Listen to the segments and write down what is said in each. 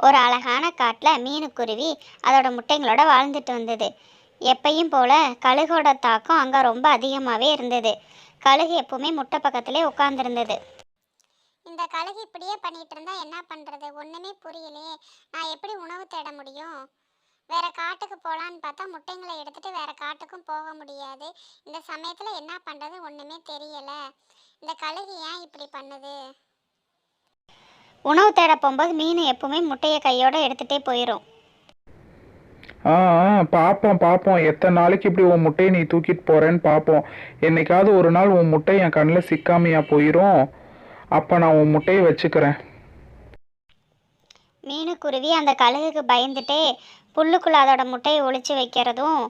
ஒரு அழகான காட்டில் மீனுக்குருவி அதோட முட்டைங்களோட வாழ்ந்துட்டு வந்தது. எப்பையும் போல கழுகோட தாக்கம் அங்கே ரொம்ப அதிகமாகவே இருந்தது. கழுகு எப்பவுமே முட்டை பக்கத்திலே உட்காந்துருந்தது. இந்த கழுகு இப்படியே பண்ணிட்டு இருந்தா என்ன பண்றது? ஒண்ணுமே புரியலையே. நான் எப்படி உணவு தேட முடியும்? வேற காட்டுக்கு போலான்னு பார்த்தா முட்டைங்களை எடுத்துட்டு வேற காட்டுக்கும் போக முடியாது. இந்த சமயத்துல என்ன பண்றது ஒண்ணுமே தெரியல. இந்த கழுகு ஏன் இப்படி பண்ணுது? உணவு தேட போகும்போது மீன் எப்பவுமே முட்டையை கையோட எடுத்துகிட்டே போயிடும். பார்ப்போம் பார்ப்போம், எத்தனை நாளைக்கு இப்படி உன் முட்டையை நீ தூக்கிட்டு போறேன்னு பார்ப்போம். என்னைக்காவது ஒரு நாள் உன் முட்டை என் கண்ணில் சிக்காமையா போயிடும். அப்போ நான் உன் முட்டையை வச்சுக்கிறேன். மீனுக்குருவி அந்த கழுகுக்கு பயந்துட்டே புல்லுக்குள்ள அதோட முட்டையை ஒளிச்சு வைக்கிறதும்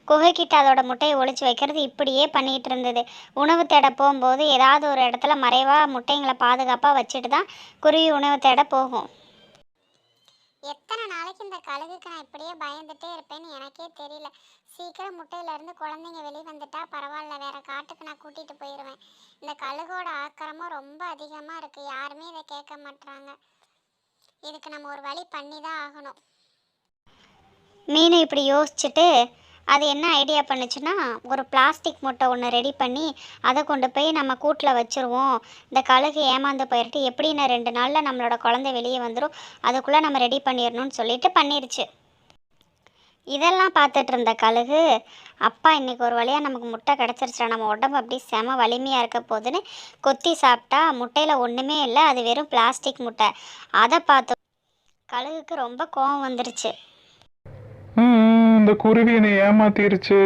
குகைக்கிட்ட அதோட முட்டையை ஒளிச்சு வைக்கிறது இப்படியே பண்ணிகிட்டு இருந்தது. உணவு தேட போகும்போது ஏதாவது ஒரு இடத்துல மறைவாக முட்டைங்களை பாதுகாப்பாக வச்சுட்டு தான் குருவி உணவு தேட போகும். எத்தனை நாளைக்கு இந்த கழுகுக்கு நான் இப்படியே பயந்துட்டே இருப்பேன்னு எனக்கே தெரியல. சீக்கிரம் முட்டையில இருந்து குழந்தைங்க வெளியே வந்துட்டா பரவாயில்ல, வேற காட்டுக்கு நான் கூட்டிட்டு போயிடுவேன். இந்த கழுகோட ஆக்கிரமும் ரொம்ப அதிகமா இருக்கு. யாருமே இதை கேட்க மாட்டாங்க. இதுக்கு நம்ம ஒரு வழி பண்ணி தான் ஆகணும். மீன் இப்படி யோசிச்சுட்டு அது என்ன ஐடியா பண்ணுச்சுன்னா, ஒரு பிளாஸ்டிக் மூட்டை ஒன்று ரெடி பண்ணி அதை கொண்டு போய் நம்ம கூட்டில் வச்சுருவோம். இந்த கழுகு ஏமாந்து போயிட்டு எப்படின்னு 2 நாளில் நம்மளோட குழந்தை வெளியே வந்துடும், அதுக்குள்ளே நம்ம ரெடி பண்ணிடணும்னு சொல்லிட்டு பண்ணிருச்சு. இதெல்லாம் பார்த்துட்டு இருந்த கழுகு, அப்பா இன்னைக்கு ஒரு வழியாக நமக்கு முட்டை கிடச்சிருச்சா, நம்ம உடம்பு அப்படி செம வலிமையாக இருக்க போகுதுன்னு கொத்தி சாப்பிட்டா முட்டையில் ஒன்றுமே இல்லை, அது வெறும் பிளாஸ்டிக் முட்டை. அதை பார்த்து கழுகுக்கு ரொம்ப கோபம் வந்துருச்சு. இந்த குருவி என்னை ஏமாத்திருச்சு.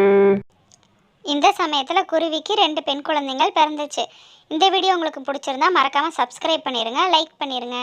இந்த சமயத்தில் குருவிக்கு 2 பெண் குழந்தைகள் பிறந்துச்சு. இந்த வீடியோ உங்களுக்கு பிடிச்சிருந்தா மறக்காமல் சப்ஸ்கிரைப் பண்ணிடுங்க, லைக் பண்ணிடுங்க.